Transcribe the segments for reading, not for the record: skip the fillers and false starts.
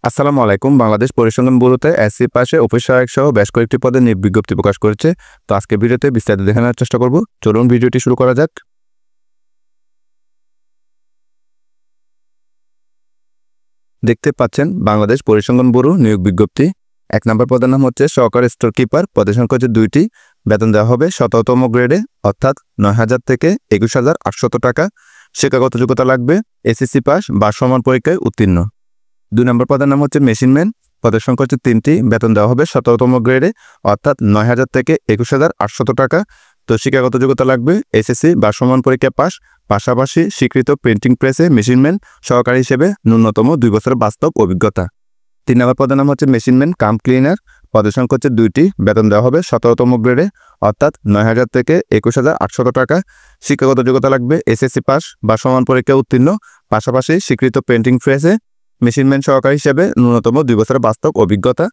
আসসালামু আলাইকুম। বাংলাদেশ পরিসংখ্যান ব্যুরোতে এসসি পাশে অফিস সহায়ক সহ বেশ কয়েকটি পদে নিয়োগ বিজ্ঞপ্তি প্রকাশ করেছে। তো আজকে ভিডিওতে বিস্তারিত দেখে নেওয়ার চেষ্টা করব। চলুন ভিডিওটি শুরু করা যাক। দেখতে পাচ্ছেন বাংলাদেশ পরিসংখ্যান ব্যুরো নিয়োগ বিজ্ঞপ্তি। 1 নম্বর পদের নাম হচ্ছে সহকারী স্টোর কিপার। পদের সংখ্যা হচ্ছে 2টি। বেতন দেওয়া হবে 17তম গ্রেডে অর্থাৎ 9,000 থেকে 21,800 টাকা। শিক্ষাগত যোগ্যতা লাগবে এসএসসি পাস বা সমান পরীক্ষায় উত্তীর্ণ। 2 নম্বর পদের নাম হচ্ছে মেশিনম্যান। পদের সংখ্যা হচ্ছে 3টি। বেতন দেওয়া হবে 17তম গ্রেডে অর্থাৎ 9,000 থেকে 21,800 টাকা। তো শিক্ষাগত যোগ্যতা লাগবে এসএসসি বা সমান পরীক্ষা পাস, পাশাপাশি স্বীকৃত প্রিন্টিং প্রেসে মেশিনম্যান সহকারী হিসেবে ন্যূনতম 2 বছরের বাস্তব অভিজ্ঞতা। 3 নম্বর পদের নাম হচ্ছে মেশিনম্যান কাম ক্লিনার। পদের সংখ্যা হচ্ছে 2টি। বেতন দেওয়া হবে 17তম গ্রেডে অর্থাৎ 9,000 থেকে 21,800 টাকা। শিক্ষাগত যোগ্যতা লাগবে এসএসসি পাস বা সমান পরীক্ষা উত্তীর্ণ, পাশাপাশি স্বীকৃত প্রিন্টিং প্রেসে মেশিনম্যান সহকারী হিসেবে ন্যূনতম 2 বছরের বাস্তব অভিজ্ঞতা।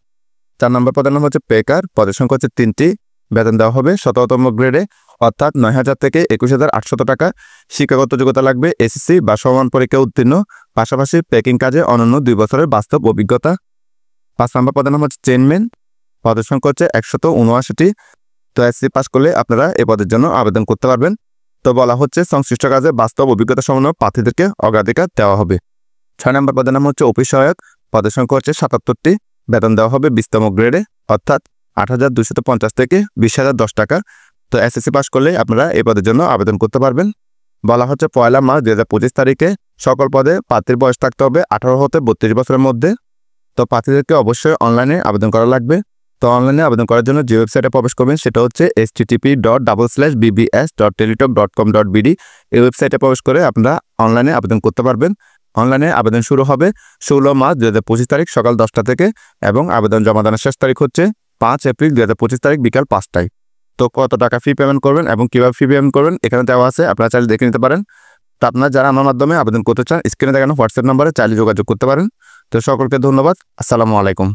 4 নম্বর পদের নাম হচ্ছে পেকার। পদের সংখ্যা হচ্ছে 3টি। বেতন দেওয়া হবে 17তম গ্রেডে অর্থাৎ 9,000 থেকে 21,800 টাকা। শিক্ষাগত যোগ্যতা লাগবে এসএসসি বা সমান পরীক্ষা উত্তীর্ণ, পাশাপাশি প্যাকিং কাজে অনন্য 2 বছরের বাস্তব অভিজ্ঞতা। 5 নম্বর পদের নাম হচ্ছে চেইনম্যান। পদের সংখ্যা হচ্ছে 179টি। তো এসএসসি পাস করলে আপনারা এই পদের জন্য আবেদন করতে পারবেন। তো বলা হচ্ছে সংশ্লিষ্ট কাজে বাস্তব অভিজ্ঞতা সম্পন্ন প্রার্থীদেরকে অগ্রাধিকার দেওয়া হবে। 6 নম্বর পদের নাম হচ্ছে অফিস সহায়ক। পদের সংখ্যা হচ্ছে 77টি। বেতন দেওয়া হবে 20তম গ্রেডে অর্থাৎ 8,250 থেকে 20,010 টাকা। তো এসএসসি পাস করলে আপনারা এই পদের জন্য আবেদন করতে পারবেন। বলা হচ্ছে 1 মার্চ 2025 তারিখে সকল পদে প্রার্থীর বয়স থাকতে হবে 18 হতে 32 বছরের মধ্যে। তো প্রার্থীদেরকে অবশ্যই অনলাইনে আবেদন করা লাগবে। তো অনলাইনে আবেদন করার জন্য যে ওয়েবসাইটে প্রবেশ করবেন সেটা হচ্ছে http://bbs.teletalk.com.bd। এই ওয়েবসাইটে প্রবেশ করে আপনারা অনলাইনে আবেদন করতে পারবেন। অনলাইনে আবেদন শুরু হবে 16 মার্চ 2025 তারিখ সকাল 10টা থেকে এবং আবেদন জমা দানের শেষ তারিখ হচ্ছে 5 এপ্রিল 2025 তারিখ বিকাল 5টায়। তো কত টাকা ফি পেমেন্ট করবেন এবং কীভাবে ফি পেমেন্ট করবেন এখানে দেওয়া আছে, আপনারা চাইলে দেখে নিতে পারেন। তো আপনারা যারা আমার মাধ্যমে আবেদন করতে চান স্ক্রিনে দেখানো হোয়াটসঅ্যাপ নম্বরে চাইলে যোগাযোগ করতে পারেন। তো সকলকে ধন্যবাদ। আসসালামু আলাইকুম।